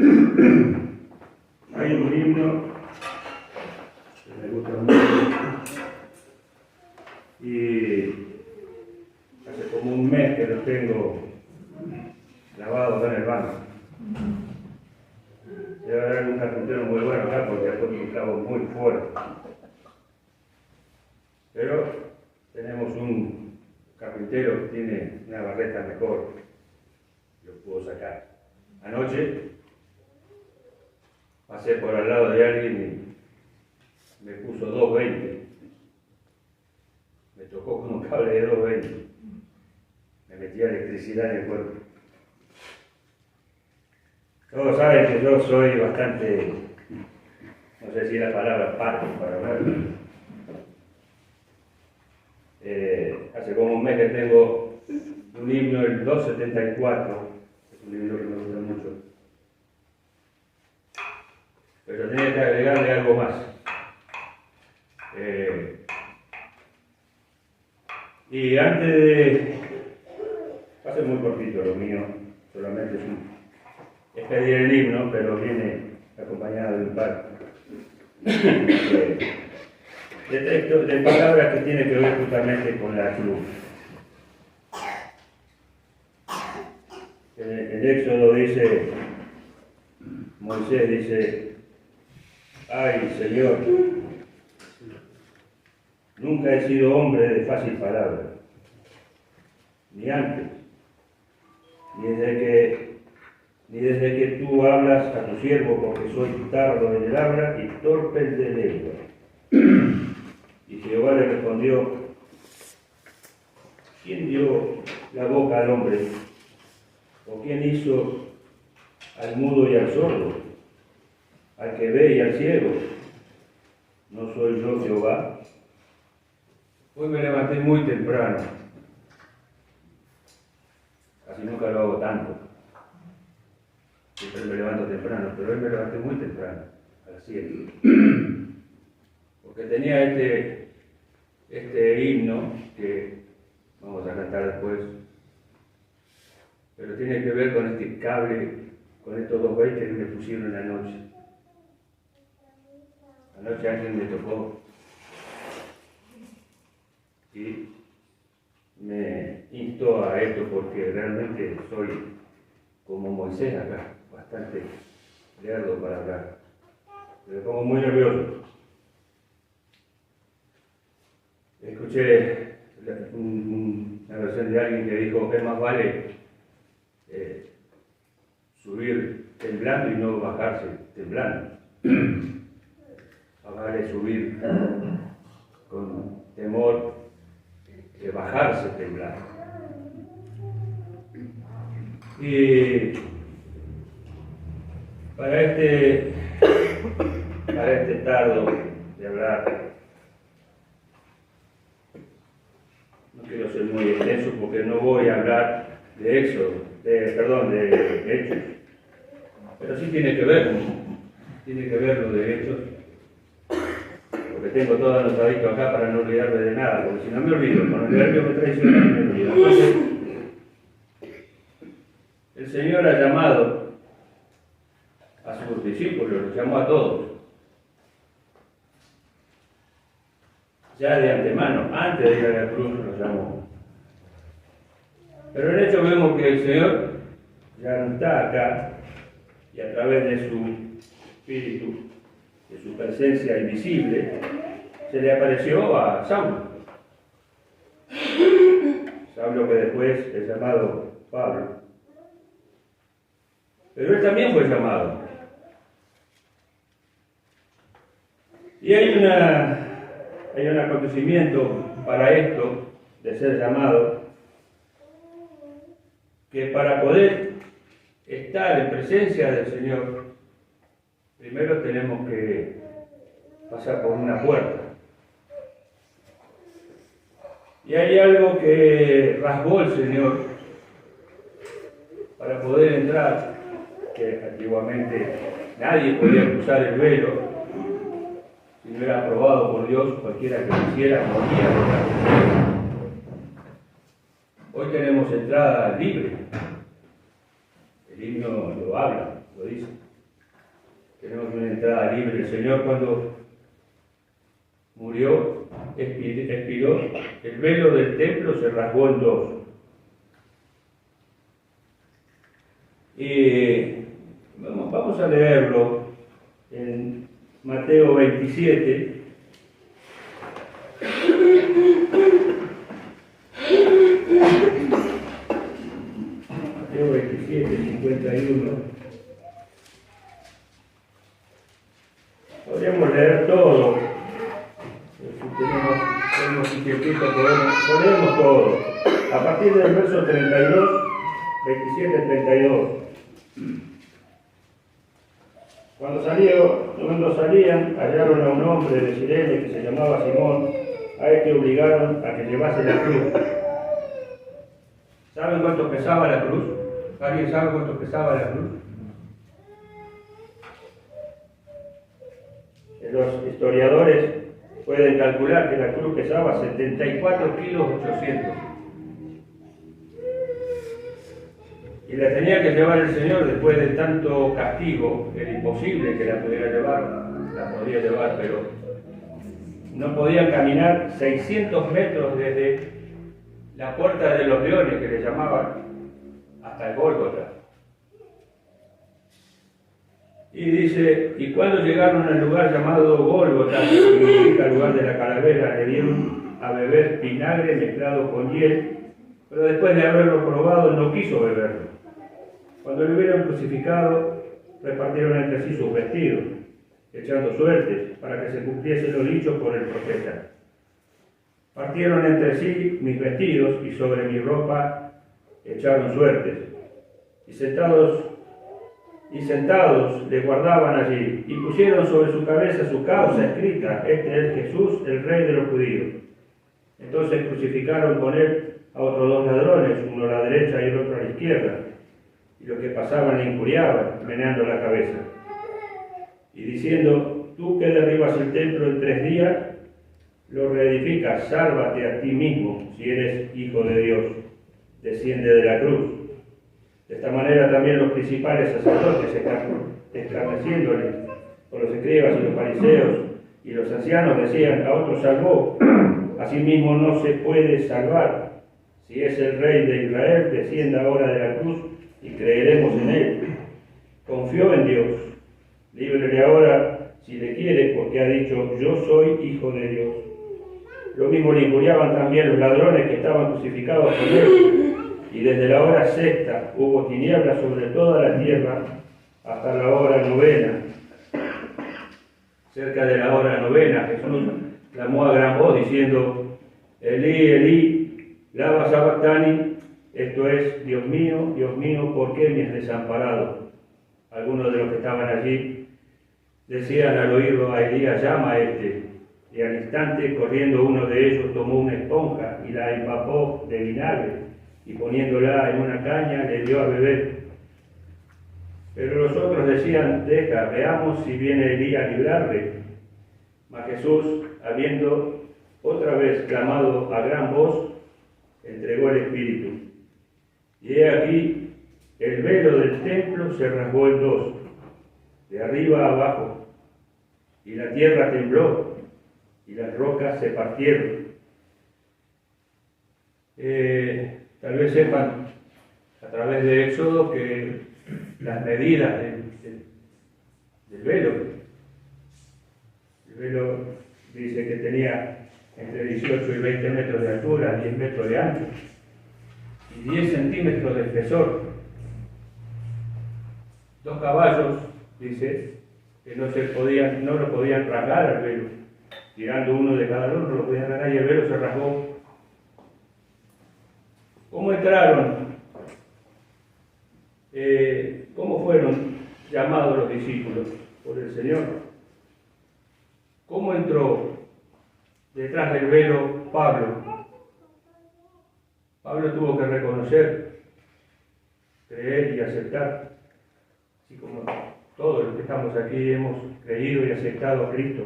Hay un himno que me gusta mucho y hace como un mes que lo tengo grabado en el banco. Debe haber un carpintero muy bueno acá porque ha puesto un clavo muy fuerte. Pero tenemos un carpintero que tiene una barreta mejor, lo puedo sacar. Anoche pasé por al lado de alguien y me puso 220. Me tocó con un cable de 220. Me metía electricidad en el cuerpo. Todos saben que yo soy bastante, no sé si la palabra parco para hablar. Hace como un mes que tengo un himno, el 274, es un libro que me gusta mucho. Pero tenía que agregarle algo más. Y antes de... va a ser muy cortito lo mío, solamente es pedir el himno, pero viene acompañado de un par de textos, de palabras que tienen que ver justamente con la cruz. El Éxodo dice, Moisés dice, ay Señor, nunca he sido hombre de fácil palabra, ni antes, ni desde que tú hablas a tu siervo, porque soy tardo en el habla y torpe de lengua. Y Jehová le respondió, ¿quién dio la boca al hombre? ¿O quién hizo al mudo y al sordo? Al que ve y al ciego. ¿No soy yo Jehová? Hoy me levanté muy temprano. Casi nunca lo hago tanto. Siempre me levanto temprano, pero hoy me levanté muy temprano, a las 7. Porque tenía este himno que vamos a cantar después, pero tiene que ver con este cable, con estos 220 que me pusieron en la noche. Anoche alguien me tocó y me instó a esto porque realmente soy como Moisés acá, bastante lerdo para hablar. Me pongo muy nervioso. Escuché una versión de alguien que dijo que más vale subir temblando y no bajarse temblando. Más vale subir con temor que bajarse temblando. Y para este tardo de hablar, no quiero ser muy extenso porque no voy a hablar de Éxodo, de Hechos, pero sí tiene que ver lo de Hechos, porque tengo todo anotadito acá para no olvidarme de nada, porque si no me olvido, con el nervio me traiciona y me olvido. Entonces, el Señor ha llamado a sus discípulos, los llamó a todos, ya de antemano, antes de ir a la cruz los llamó. Pero en hecho vemos que el Señor ya no está acá y a través de su espíritu, de su presencia invisible, se le apareció a Saulo. Saulo que después es llamado Pablo. Pero él también fue llamado. Y hay un acontecimiento para esto de ser llamado, que para poder estar en presencia del Señor, primero tenemos que pasar por una puerta. Y hay algo que rasgó el Señor para poder entrar, que antiguamente nadie podía cruzar el velo, si no era aprobado por Dios, cualquiera que quisiera moría. Hoy tenemos entrada libre. El himno lo habla, lo dice. quedaba libre. El Señor cuando murió, expiró, el velo del templo se rasgó en dos. Y vamos a leerlo en Mateo 27. Mateo 27, 51. Podríamos leer todo. Si tenemos inquietud, podemos todo. A partir del verso 32, 27-32. Cuando salían, hallaron a un hombre de Cirene que se llamaba Simón. A este obligaron a que llevase la cruz. ¿Saben cuánto pesaba la cruz? ¿Alguien sabe cuánto pesaba la cruz? Los historiadores pueden calcular que la cruz pesaba 74 kilos 800. Y la tenía que llevar el Señor después de tanto castigo. Era imposible que la pudiera llevar. La podía llevar, pero no podían caminar 600 metros desde la puerta de los leones, que le llamaban, hasta el Gólgota. Y dice, y cuando llegaron al lugar llamado Gólgota, que significa lugar de la calavera, le dieron a beber vinagre mezclado con hiel, pero después de haberlo probado no quiso beberlo. Cuando lo hubieron crucificado, repartieron entre sí sus vestidos, echando suertes para que se cumpliese lo dicho por el profeta. Partieron entre sí mis vestidos y sobre mi ropa echaron suertes. Y sentados le guardaban allí, y pusieron sobre su cabeza su causa escrita: este es Jesús, el Rey de los judíos. Entonces crucificaron con él a otros dos ladrones, uno a la derecha y el otro a la izquierda. Y los que pasaban le injuriaban, meneando la cabeza, y diciendo: tú que derribas el templo en 3 días, lo reedificas, sálvate a ti mismo, si eres hijo de Dios, desciende de la cruz. De esta manera también los principales sacerdotes, escarneciéndole con los escribas y los fariseos y los ancianos, decían: a otro salvó, a sí mismo no se puede salvar. Si es el Rey de Israel, descienda ahora de la cruz y creeremos en él. Confió en Dios, líbrele ahora si le quiere, porque ha dicho: yo soy hijo de Dios. Lo mismo le injuriaban también los ladrones que estaban crucificados con él. Y desde la hora sexta hubo tinieblas sobre toda la tierra hasta la hora novena. Cerca de la hora novena, Jesús clamó a gran voz diciendo: Elí, Elí, lama sabactani, esto es: Dios mío, ¿por qué me has desamparado? Algunos de los que estaban allí decían al oírlo a Elías: llama a este. Y al instante, corriendo, uno de ellos tomó una esponja y la empapó de vinagre, y poniéndola en una caña le dio a beber. Pero los otros decían: deja, veamos si viene Elías a librarle. Mas Jesús, habiendo otra vez clamado a gran voz, entregó el Espíritu. Y he aquí, el velo del templo se rasgó en dos, de arriba a abajo, y la tierra tembló, y las rocas se partieron. Tal vez sepan a través de Éxodo que las medidas del velo, el velo dice que tenía entre 18 y 20 metros de altura, 10 metros de ancho y 10 centímetros de espesor. 2 caballos, dice, que no lo podían rasgar al velo, tirando uno de cada uno, no lo podían rasgar, y el velo se rasgó. ¿Cómo entraron? ¿Cómo fueron llamados los discípulos por el Señor? ¿Cómo entró detrás del velo Pablo? Pablo tuvo que reconocer, creer y aceptar, así como todos los que estamos aquí hemos creído y aceptado a Cristo.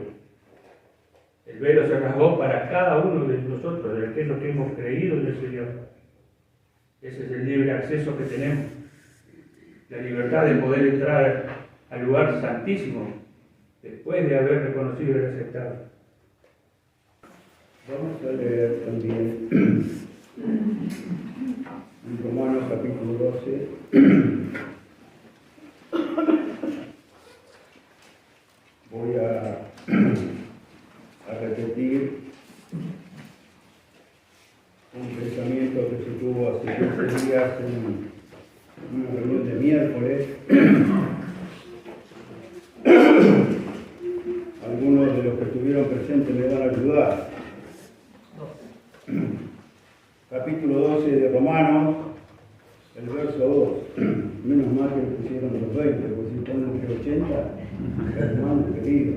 El velo se rasgó para cada uno de nosotros, de aquellos que hemos creído en el Señor. Ese es el libre acceso que tenemos, la libertad de poder entrar al lugar santísimo, después de haber reconocido y aceptado. Vamos a leer también en Romanos capítulo 12. Voy a repetir un pensamiento que se tuvo hace 15 días en una reunión de miércoles. Algunos de los que estuvieron presentes me van a ayudar. Capítulo 12 de Romanos, el verso 2. Menos mal que le pusieron los 20, porque si ponen que 80, hermano querido,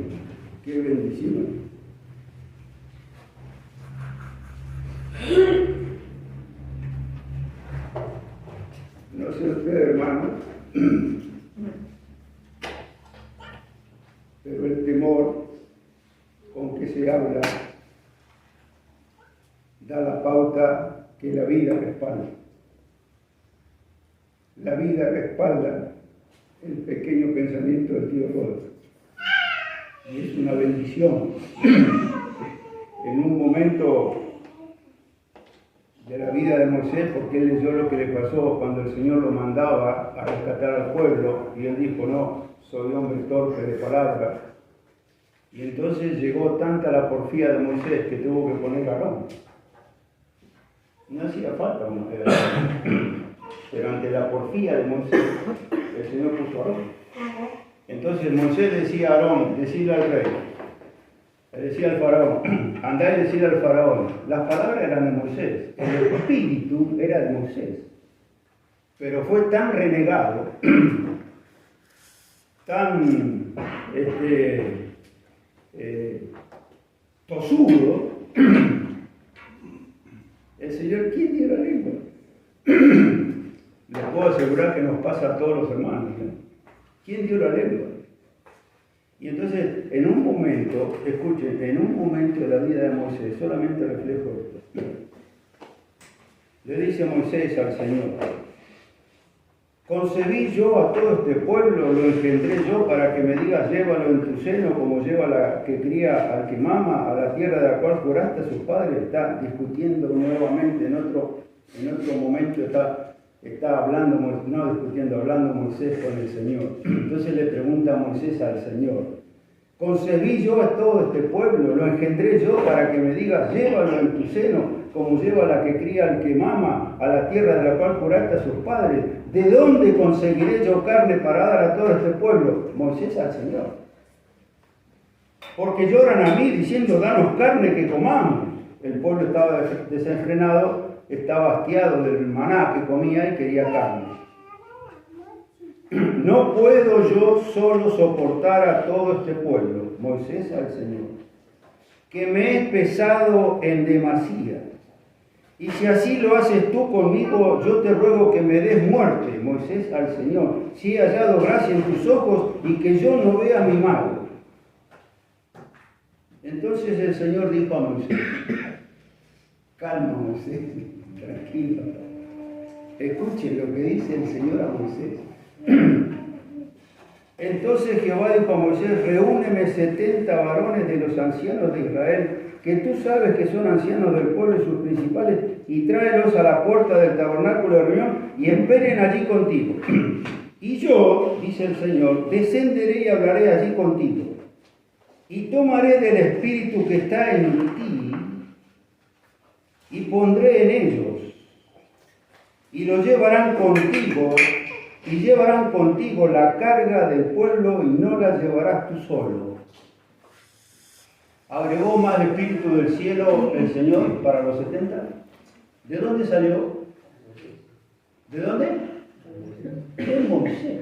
qué bendición. No sé ustedes, hermanos, pero el temor con que se habla da la pauta que la vida respalda. La vida respalda el pequeño pensamiento del tío Rodo. Y es una bendición. En un momento de la vida de Moisés, porque él leyó lo que le pasó cuando el Señor lo mandaba a rescatar al pueblo, y él dijo, no, soy hombre torpe de palabra. Y entonces llegó tanta la porfía de Moisés que tuvo que poner a Aarón. No hacía falta una mujer, pero ante la porfía de Moisés, el Señor puso a Aarón. Entonces Moisés decía a Aarón, decirle al rey, le decía al faraón, andá y decirle al faraón. Las palabras eran de Moisés, el espíritu era de Moisés, pero fue tan renegado, tan tosudo. El Señor, ¿quién dio la lengua? Les puedo asegurar que nos pasa a todos los hermanos, ¿no? ¿Quién dio la lengua? Y entonces, en un momento, escuchen, en un momento de la vida de Moisés, solamente reflejo esto, le dice Moisés al Señor, concebí yo a todo este pueblo, lo engendré yo para que me digas, llévalo en tu seno como lleva la que cría al que mama a la tierra de la cual juraste a sus padres. Está discutiendo nuevamente en otro momento, está hablando, no discutiendo, hablando Moisés con el Señor. Entonces le pregunta a Moisés al Señor, concebí yo a todo este pueblo, lo engendré yo para que me digas, llévalo en tu seno como lleva la que cría al que mama a la tierra de la cual juraste a sus padres. ¿De dónde conseguiré yo carne para dar a todo este pueblo? Moisés al Señor. Porque lloran a mí diciendo, danos carne que comamos. El pueblo estaba desenfrenado, estaba hastiado del maná que comía y quería carne. No puedo yo solo soportar a todo este pueblo. Moisés al Señor. Que me es pesado en demasía. Y si así lo haces tú conmigo, yo te ruego que me des muerte, Moisés al Señor, si he hallado gracia en tus ojos y que yo no vea mi mal. Entonces el Señor dijo a Moisés, calma Moisés, tranquilo. Escuchen lo que dice el Señor a Moisés. Entonces Jehová dijo a Moisés, reúneme 70 varones de los ancianos de Israel, que tú sabes que son ancianos del pueblo y sus principales, y tráelos a la puerta del tabernáculo de reunión y esperen allí contigo. Y yo, dice el Señor, descenderé y hablaré allí contigo. Y tomaré del espíritu que está en ti y pondré en ellos. Y lo llevarán contigo, y llevarán contigo la carga del pueblo y no la llevarás tú solo. ¿Agregó más espíritu del cielo el Señor para los 70? ¿De dónde salió? ¿De dónde? De Moisés.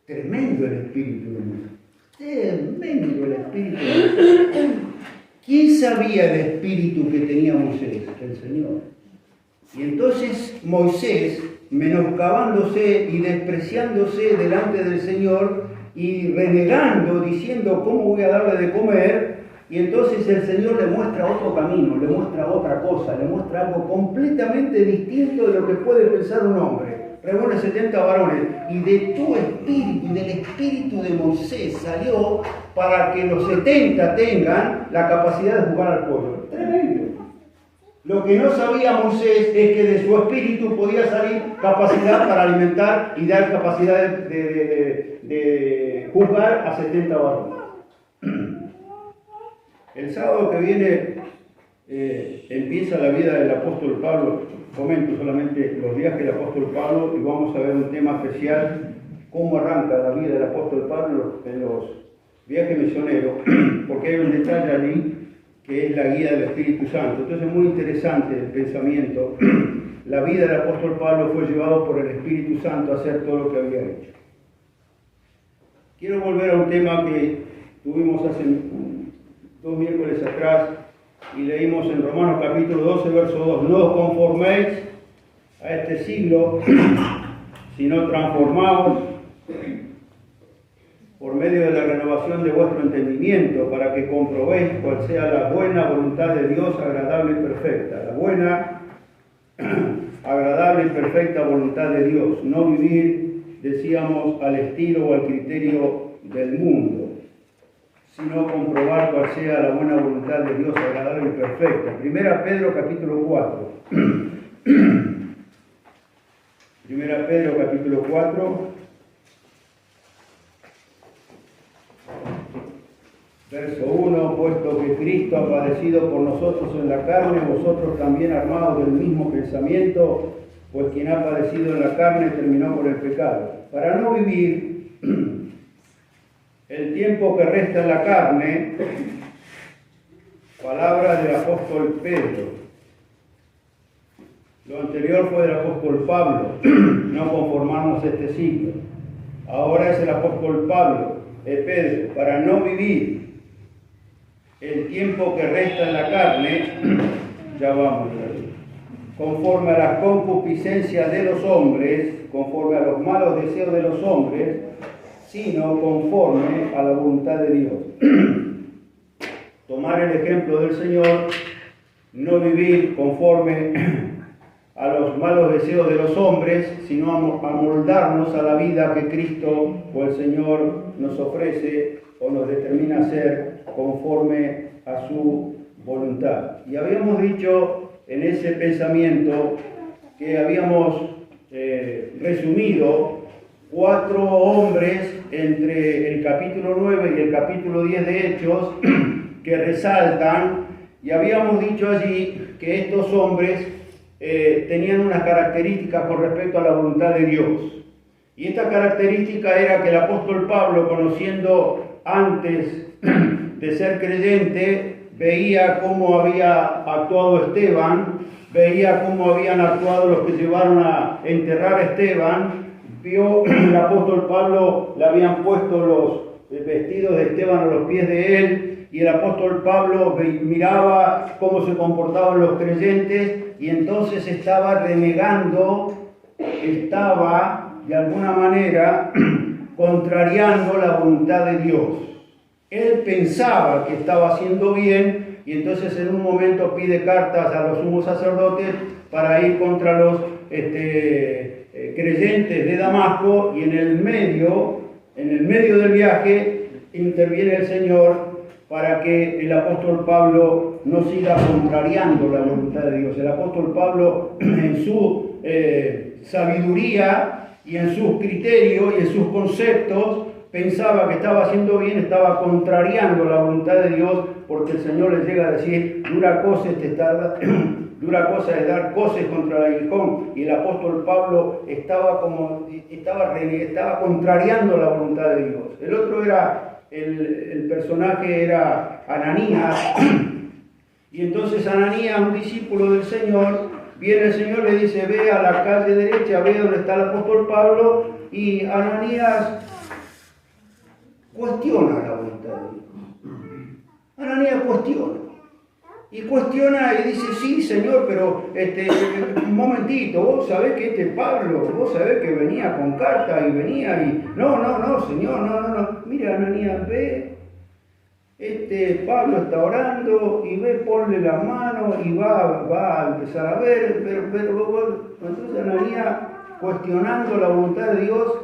Tremendo el espíritu de Moisés. Tremendo el espíritu de Moisés. ¿Quién sabía el espíritu que tenía Moisés? El Señor. Y entonces Moisés, menoscabándose y despreciándose delante del Señor y renegando, diciendo, ¿cómo voy a darle de comer? Y entonces el Señor le muestra otro camino, le muestra otra cosa, le muestra algo completamente distinto de lo que puede pensar un hombre. reúne 70 varones, y de tu espíritu y del espíritu de Moisés salió para que los 70 tengan la capacidad de jugar al pueblo. Tremendo. Lo que no sabía Moisés es que de su espíritu podía salir capacidad para alimentar y dar capacidad de juzgar a 70 varones. El sábado que viene empieza la vida del apóstol Pablo. Comento solamente los viajes del apóstol Pablo y vamos a ver un tema especial, cómo arranca la vida del apóstol Pablo en los viajes misioneros, porque hay un detalle allí que es la guía del Espíritu Santo. Entonces es muy interesante el pensamiento. La vida del apóstol Pablo fue llevado por el Espíritu Santo a hacer todo lo que había hecho. Quiero volver a un tema que tuvimos hace 2 miércoles atrás y leímos en Romanos capítulo 12, verso 2. No os conforméis a este siglo, sino transformaos por medio de la renovación de vuestro entendimiento, para que comprobéis cuál sea la buena voluntad de Dios, agradable y perfecta. La buena, agradable y perfecta voluntad de Dios. No vivir, decíamos, al estilo o al criterio del mundo, sino comprobar cuál sea la buena voluntad de Dios, agradable y perfecta. Primera Pedro capítulo 4. Primera Pedro capítulo 4. Verso 1, puesto que Cristo ha padecido por nosotros en la carne, vosotros también armados del mismo pensamiento, pues quien ha padecido en la carne terminó por el pecado. Para no vivir el tiempo que resta en la carne, palabra del apóstol Pedro. Lo anterior fue del apóstol Pablo, no conformarnos este siglo. Ahora es el apóstol Pablo, Pedro, para no vivir el tiempo que resta en la carne, ya vamos, conforme a las concupiscencias de los hombres, conforme a los malos deseos de los hombres, sino conforme a la voluntad de Dios. Tomar el ejemplo del Señor, no vivir conforme a los malos deseos de los hombres, sino amoldarnos a la vida que Cristo o el Señor nos ofrece o nos determina hacer conforme a su voluntad. Y habíamos dicho en ese pensamiento que habíamos resumido 4 hombres entre el capítulo 9 y el capítulo 10 de Hechos que resaltan, y habíamos dicho allí que estos hombres tenían unas características con respecto a la voluntad de Dios. Y esta característica era que el apóstol Pablo, conociendo antes de ser creyente, veía cómo había actuado Esteban, veía cómo habían actuado los que llevaron a enterrar a Esteban, vio el apóstol Pablo, le habían puesto los vestidos de Esteban a los pies de él, y el apóstol Pablo miraba cómo se comportaban los creyentes, y entonces estaba renegando, estaba de alguna manera contrariando la voluntad de Dios. Él pensaba que estaba haciendo bien y entonces en un momento pide cartas a los sumos sacerdotes para ir contra los creyentes de Damasco, y en el medio del viaje interviene el Señor para que el apóstol Pablo no siga contrariando la voluntad de Dios. El apóstol Pablo, en su sabiduría y en sus criterios y en sus conceptos, pensaba que estaba haciendo bien, estaba contrariando la voluntad de Dios, porque el Señor les llega a decir: dura cosa es dar coces contra el aguijón. Y el apóstol Pablo estaba contrariando la voluntad de Dios. El otro era, el personaje era Ananías, y entonces Ananías, un discípulo del Señor, viene el Señor, le dice: ve a la calle derecha, ve donde está el apóstol Pablo, y Ananías cuestiona la voluntad de Dios. Ananías cuestiona y dice: sí, Señor, pero un momentito, vos sabés que Pablo, vos sabés que venía con carta y venía y... No, Señor, no. Mira, Ananías, ve, Pablo está orando y ve, ponle la mano y va a empezar a ver, pero entonces Ananías cuestionando la voluntad de Dios,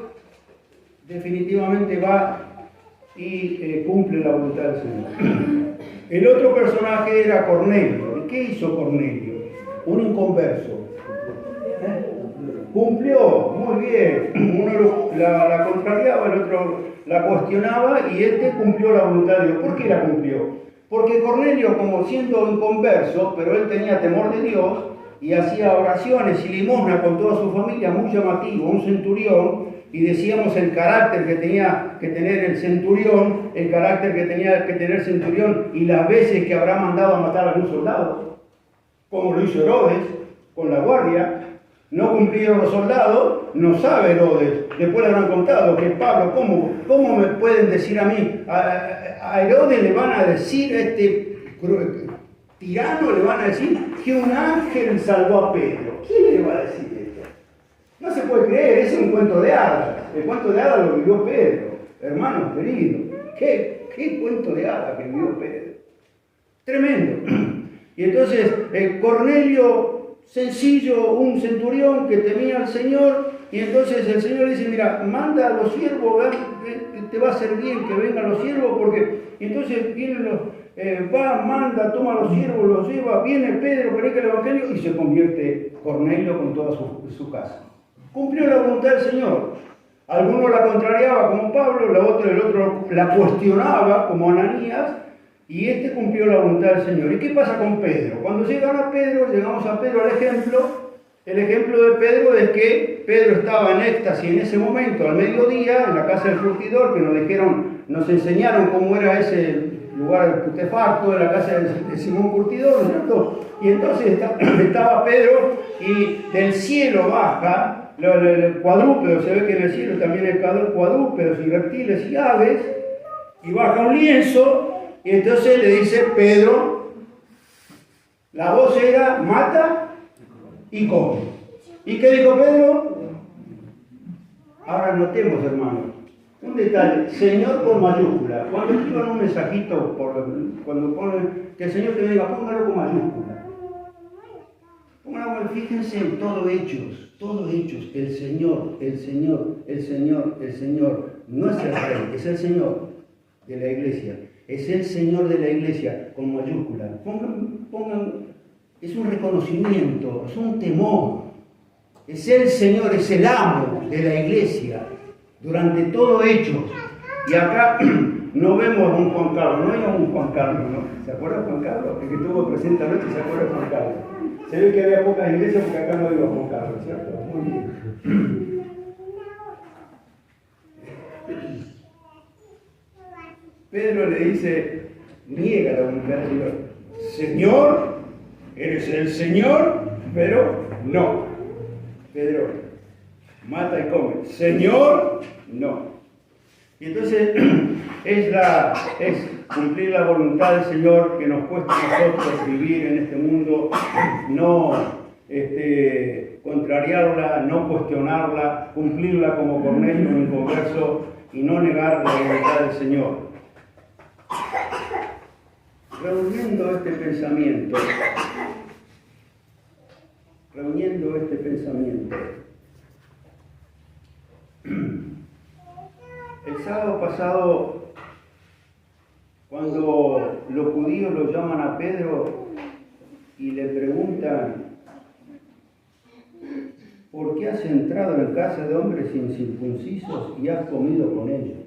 definitivamente va y cumple la voluntad del Señor. El otro personaje era Cornelio. ¿Y qué hizo Cornelio? Un inconverso. Cumplió, muy bien. Uno la contrariaba, el otro la cuestionaba y este cumplió la voluntad de Dios. ¿Por qué la cumplió? Porque Cornelio, como siendo inconverso, pero él tenía temor de Dios y hacía oraciones y limosna con toda su familia, muy llamativo, un centurión, y decíamos el carácter que tenía que tener el centurión, el carácter que tenía que tener el centurión y las veces que habrá mandado a matar a algún soldado, como lo hizo Herodes con la guardia. No cumplieron los soldados, no sabe Herodes. Después le habrán contado que Pablo, ¿cómo me pueden decir a mí? A Herodes le van a decir, a este tirano le van a decir que un ángel salvó a Pedro. ¿Quién le va a decir esto? No se puede creer, ese es un cuento de hadas. El cuento de hadas lo vivió Pedro, hermanos queridos. ¿Qué cuento de hadas que vivió Pedro? Tremendo. Y entonces Cornelio, sencillo, un centurión que temía al Señor, y entonces el Señor dice, mira, manda a los siervos, te va a hacer bien que vengan los siervos, porque entonces vienen manda, toma a los siervos, los lleva, viene Pedro, predica el Evangelio, y se convierte Cornelio con toda su casa. Cumplió la voluntad del Señor. Algunos la contrariaba como Pablo, el otro la cuestionaba como Ananías, y este cumplió la voluntad del Señor. ¿Y qué pasa con Pedro? Cuando llegamos a Pedro al ejemplo. El ejemplo de Pedro es que Pedro estaba en éxtasis en ese momento, al mediodía, en la casa del curtidor, que nos enseñaron cómo era ese lugar putrefacto, de la casa de Simón Curtidor, ¿no es cierto? Y entonces estaba Pedro y del cielo baja, el cuadrúpedo, se ve que en el cielo también hay cuadrúpedos y reptiles y aves, y baja un lienzo. Y entonces le dice Pedro, la voz era, mata y come. ¿Y qué dijo Pedro? Ahora notemos, hermanos, un detalle, Señor con mayúscula. Cuando escriban un mensajito, cuando ponen, que el Señor te diga, póngalo con mayúscula. Fíjense en todo Hechos, el Señor, no es el Rey, es el Señor de la iglesia. Es el Señor de la iglesia, con mayúscula. Pongan, es un reconocimiento, es un temor. Es el Señor, es el amo de la iglesia, durante todo Hechos. Y acá no vemos a un Juan Carlos, no hay un Juan Carlos, ¿no? ¿Se acuerda Juan Carlos? El que estuvo presente anoche, ¿se acuerda de Juan Carlos? Se ve que había pocas iglesias porque acá no iba Juan Carlos, ¿cierto? Muy bien. Pedro le dice, niega la voluntad del Señor. Señor, eres el Señor, pero no. Pedro, mata y come. Señor, no. Y entonces es cumplir la voluntad del Señor que nos cuesta a nosotros vivir en este mundo, no contrariarla, no cuestionarla, cumplirla como Cornelio, un inconverso, y no negar la voluntad del Señor. Reuniendo este pensamiento, el sábado pasado, cuando los judíos lo llaman a Pedro y le preguntan, ¿por qué has entrado en casa de hombres incircuncisos y has comido con ellos?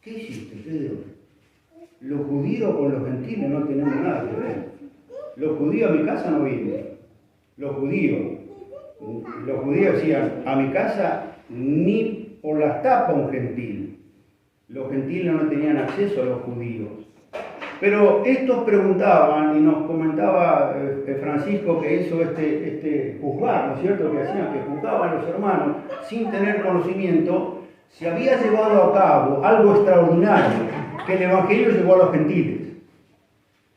¿Qué hiciste, Pedro? Los judíos con los gentiles no tenemos nada que ver. Los judíos a mi casa no vienen. Los judíos decían, a mi casa ni por las tapas un gentil. Los gentiles no tenían acceso a los judíos. Pero estos preguntaban, y nos comentaba Francisco que hizo este juzgar, ¿no es cierto? Que hacían, que juzgaban a los hermanos sin tener conocimiento, se había llevado a cabo algo extraordinario, que el Evangelio llegó a los gentiles.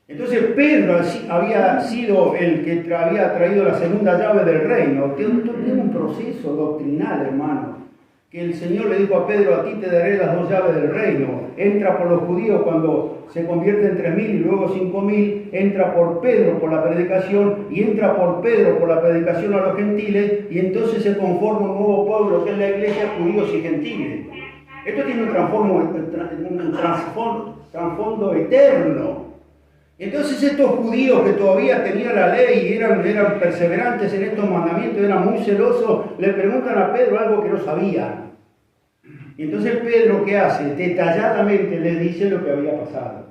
Entonces Pedro había sido el que había traído la segunda llave del reino. Tiene un proceso doctrinal, hermano, que el Señor le dijo a Pedro, a ti te daré las 2 llaves del reino. Entra por los judíos cuando se convierte en 3.000 y luego 5.000, entra por Pedro por la predicación y entra por Pedro por la predicación a los gentiles y entonces se conforma un nuevo pueblo que es la iglesia, judíos y gentiles. Esto tiene un trasfondo eterno. Entonces estos judíos que todavía tenían la ley y eran perseverantes en estos mandamientos, eran muy celosos, le preguntan a Pedro algo que no sabían. Y entonces Pedro, ¿qué hace? Detalladamente les dice lo que había pasado.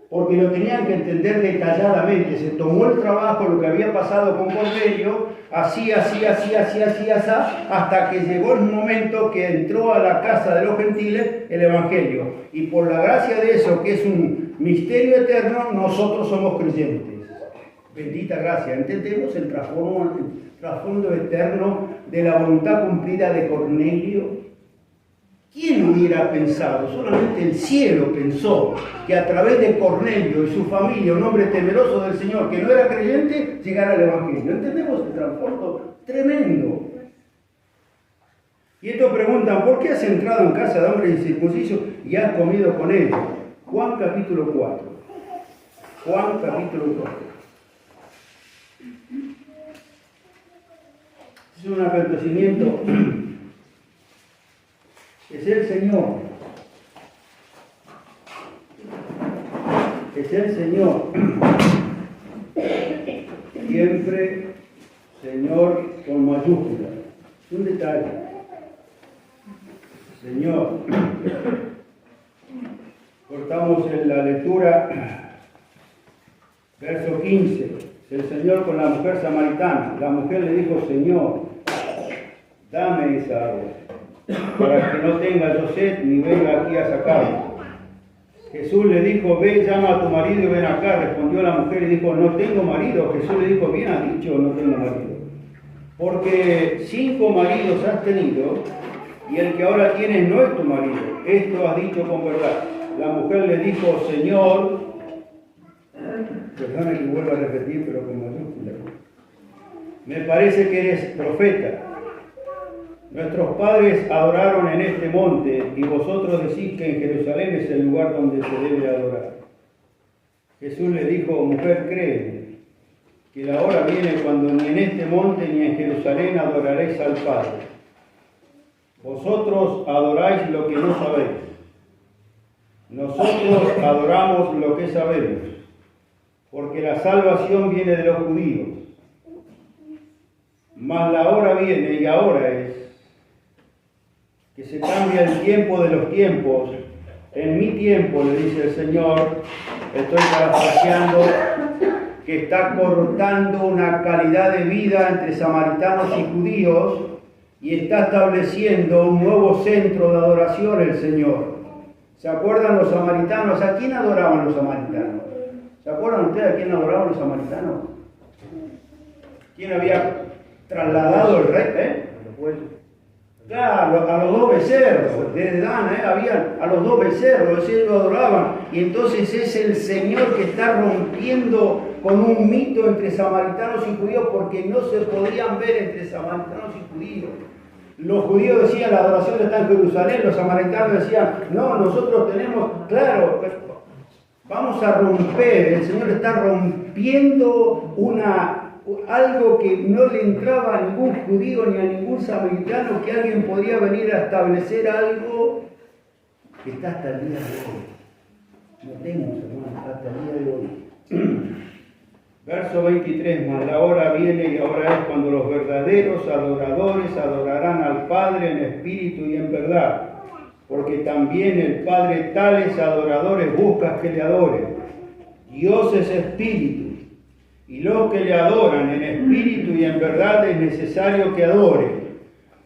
Porque lo tenían que entender detalladamente. Se tomó el trabajo, lo que había pasado con Cornelio, así, hasta que llegó el momento que entró a la casa de los gentiles el Evangelio. Y por la gracia de eso, que es un misterio eterno, nosotros somos creyentes. Bendita gracia. Entendemos el trasfondo eterno de la voluntad cumplida de Cornelio. ¿Quién hubiera pensado? Solamente el cielo pensó que a través de Cornelio y su familia, un hombre temeroso del Señor que no era creyente, llegara al Evangelio. ¿Entendemos el trasfondo tremendo? Y estos preguntan, ¿por qué has entrado en casa de hombres incircuncisos y has comido con ellos? Juan capítulo 4. Juan capítulo 4. Es un acontecimiento. Es el Señor. Es el Señor. Siempre Señor con mayúscula. Es un detalle. Señor. Cortamos en la lectura, verso 15. El Señor con la mujer samaritana. La mujer le dijo, Señor, dame esa agua, para que no tenga yo sed ni venga aquí a sacarla. Jesús le dijo, ve, llama a tu marido y ven acá. Respondió la mujer y dijo, no tengo marido. Jesús le dijo, bien has dicho, no tengo marido. Porque 5 maridos has tenido y el que ahora tienes no es tu marido. Esto has dicho con verdad. La mujer le dijo, Señor, perdona que vuelva a repetir, pero con mayúscula, me parece que eres profeta. Nuestros padres adoraron en este monte y vosotros decís que en Jerusalén es el lugar donde se debe adorar. Jesús le dijo, mujer, créeme, que la hora viene cuando ni en este monte ni en Jerusalén adoraréis al Padre. Vosotros adoráis lo que no sabéis. Nosotros adoramos lo que sabemos, porque la salvación viene de los judíos. Mas la hora viene y ahora es que se cambia el tiempo de los tiempos. En mi tiempo, le dice el Señor, estoy parafraseando, que está cortando una calidad de vida entre samaritanos y judíos y está estableciendo un nuevo centro de adoración el Señor. ¿Se acuerdan los samaritanos? ¿A quién adoraban los samaritanos? ¿Se acuerdan ustedes a quién adoraban los samaritanos? ¿Quién había trasladado el rey? Claro, a los 2 becerros, desde Dan, habían a los 2 becerros, ellos lo adoraban. Y entonces es el Señor que está rompiendo con un mito entre samaritanos y judíos, porque no se podían ver entre samaritanos y judíos. Los judíos decían, la adoración está en Jerusalén, los samaritanos decían, no, nosotros tenemos, claro, vamos a romper, el Señor está rompiendo algo que no le entraba a ningún judío ni a ningún samaritano, que alguien podría venir a establecer algo que está hasta el día de hoy. Notemos, hermanos, hasta el día de hoy. Verso 23, mas la hora viene y ahora es cuando los verdaderos adoradores adorarán al Padre en espíritu y en verdad, porque también el Padre tales adoradores busca que le adoren. Dios es espíritu, y los que le adoran en espíritu y en verdad es necesario que adoren,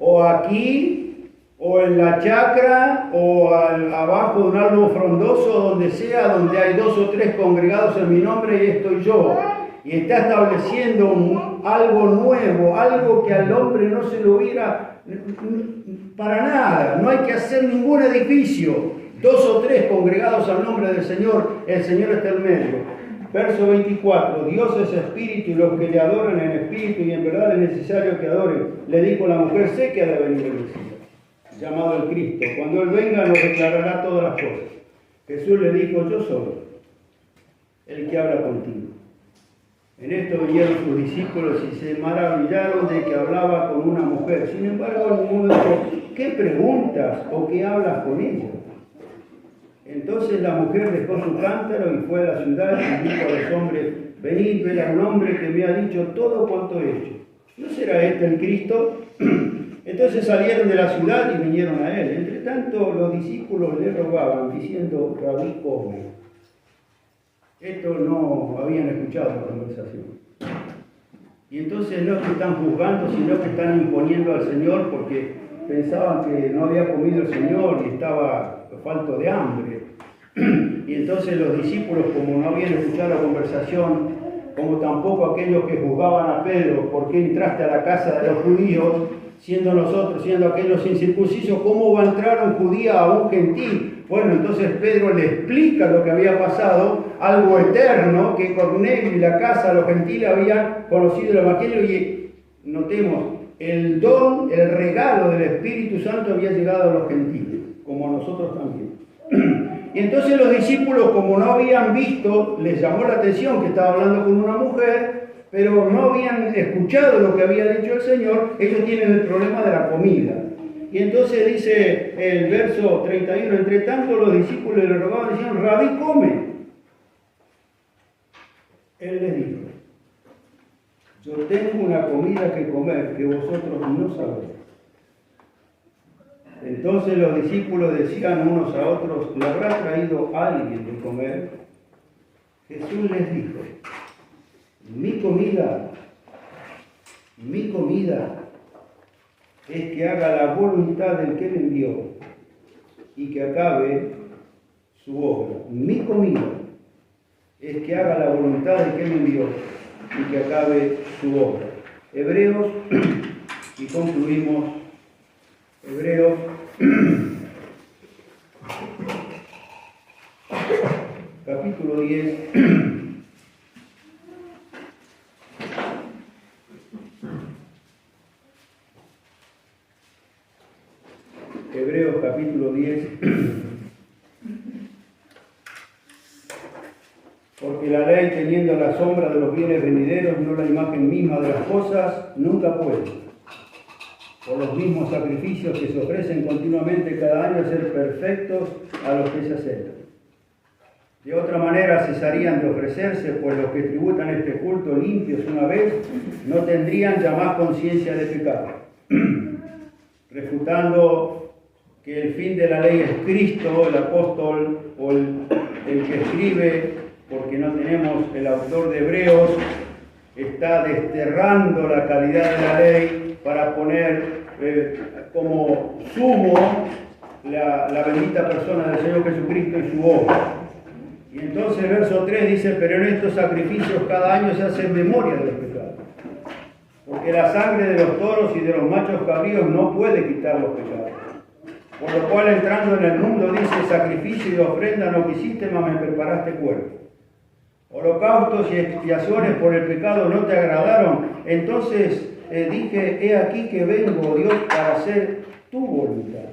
o aquí, o en la chacra, o abajo de un árbol frondoso, donde sea, donde hay 2 o 3 congregados en mi nombre, y estoy yo. Y está estableciendo algo nuevo, algo que al hombre no se lo hubiera para nada. No hay que hacer ningún edificio. 2 o 3 congregados al nombre del Señor, el Señor está en medio. Verso 24, Dios es espíritu y los que le adoran en espíritu y en verdad es necesario que adoren. Le dijo la mujer, sé que ha de venir el Mesías. llamado el Cristo. Cuando Él venga nos declarará todas las cosas. Jesús le dijo, yo soy el que habla contigo. En esto vinieron sus discípulos y se maravillaron de que hablaba con una mujer. Sin embargo, ninguno dijo, ¿qué preguntas o qué hablas con ella? Entonces la mujer dejó su cántaro y fue a la ciudad y dijo a los hombres, venid, ved a un hombre que me ha dicho todo cuanto he hecho. ¿No será este el Cristo? Entonces salieron de la ciudad y vinieron a él. Entre tanto, los discípulos le rogaban, diciendo, Rabí, come. Esto no habían escuchado la conversación. Y entonces no es que están juzgando, sino que están imponiendo al Señor porque pensaban que no había comido el Señor y estaba falto de hambre. Y entonces los discípulos, como no habían escuchado la conversación, como tampoco aquellos que juzgaban a Pedro, ¿por qué entraste a la casa de los judíos? Siendo nosotros, siendo aquellos incircuncisos, ¿cómo va a entrar un judío a un gentil? Bueno, entonces Pedro le explica lo que había pasado, algo eterno, que Cornelio y la casa de los gentiles habían conocido el Evangelio y notemos, el don, el regalo del Espíritu Santo había llegado a los gentiles, como a nosotros también. Y entonces los discípulos, como no habían visto, les llamó la atención que estaba hablando con una mujer, pero no habían escuchado lo que había dicho el Señor. Ellos tienen el problema de la comida. Y entonces dice el verso 31, entre tanto los discípulos le rogaban, decían, Rabí, come. Él les dijo, yo tengo una comida que comer que vosotros no sabéis. Entonces los discípulos decían unos a otros, ¿le habrá traído alguien de comer? Jesús les dijo, mi comida es que haga la voluntad del que me envió y que acabe su obra. Mi comida es que haga la voluntad del que me envió y que acabe su obra. Hebreos, y concluimos, Hebreos, capítulo 10. Hebreos capítulo 10. Porque la ley, teniendo la sombra de los bienes venideros, no la imagen misma de las cosas, nunca puede, por los mismos sacrificios que se ofrecen continuamente cada año, ser perfectos a los que se acercan. De otra manera cesarían de ofrecerse, pues los que tributan este culto limpios una vez, no tendrían ya más conciencia de pecado. Refutando que el fin de la ley es Cristo, el apóstol o el que escribe, porque no tenemos el autor de Hebreos, está desterrando la calidad de la ley para poner como sumo la bendita persona del Señor Jesucristo y su obra. Y entonces el verso 3 dice, pero en estos sacrificios cada año se hace memoria de los pecados. Porque la sangre de los toros y de los machos cabríos no puede quitar los pecados. Por lo cual entrando en el mundo dice, sacrificio y ofrenda no quisiste, mas me preparaste cuerpo. Holocaustos y expiaciones por el pecado no te agradaron. Entonces dije, he aquí que vengo, Dios, para hacer tu voluntad.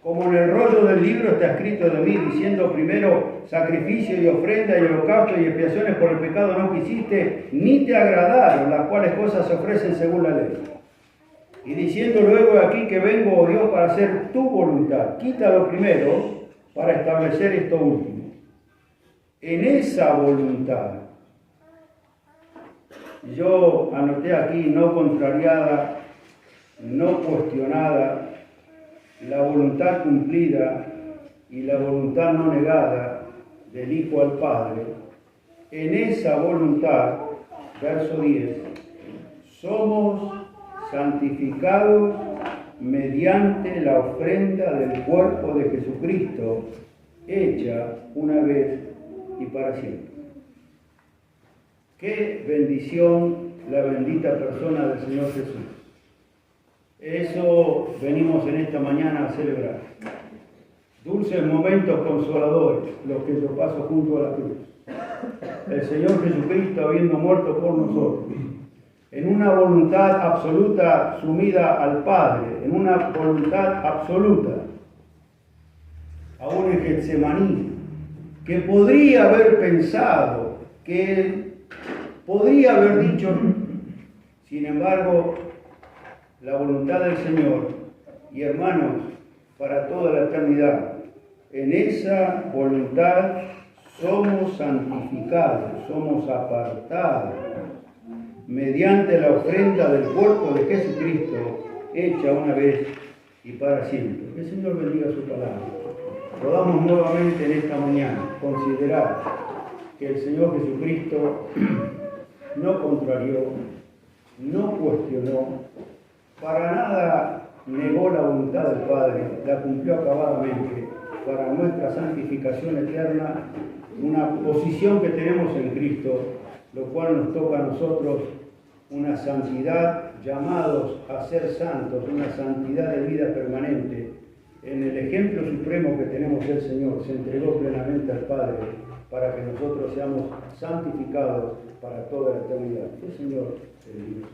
Como en el rollo del libro está escrito de mí, diciendo primero sacrificio y ofrenda y holocausto y expiaciones por el pecado no quisiste, ni te agradaron, las cuales cosas se ofrecen según la ley. Y diciendo luego aquí que vengo, Dios, para hacer tu voluntad. Quítalo primero para establecer esto último. En esa voluntad, yo anoté aquí, no contrariada, no cuestionada, la voluntad cumplida y la voluntad no negada del Hijo al Padre. En esa voluntad, verso 10, somos santificados mediante la ofrenda del cuerpo de Jesucristo, hecha una vez y para siempre. Qué bendición la bendita persona del Señor Jesús. Eso venimos en esta mañana a celebrar. Dulces momentos consoladores, los que yo paso junto a la cruz. El Señor Jesucristo habiendo muerto por nosotros, en una voluntad absoluta sumida al Padre, en una voluntad absoluta, aún en Getsemaní, que podría haber pensado, que podría haber dicho, sin embargo, la voluntad del Señor, y hermanos, para toda la eternidad, en esa voluntad somos santificados, somos apartados, mediante la ofrenda del cuerpo de Jesucristo, hecha una vez y para siempre. Que el Señor bendiga su palabra. Podamos nuevamente en esta mañana considerar que el Señor Jesucristo no contrarió, no cuestionó, para nada negó la voluntad del Padre, la cumplió acabadamente para nuestra santificación eterna, una posición que tenemos en Cristo, lo cual nos toca a nosotros una santidad, llamados a ser santos, una santidad de vida permanente. En el ejemplo supremo que tenemos del Señor, se entregó plenamente al Padre para que nosotros seamos santificados para toda la eternidad. Que el Señor te bendiga.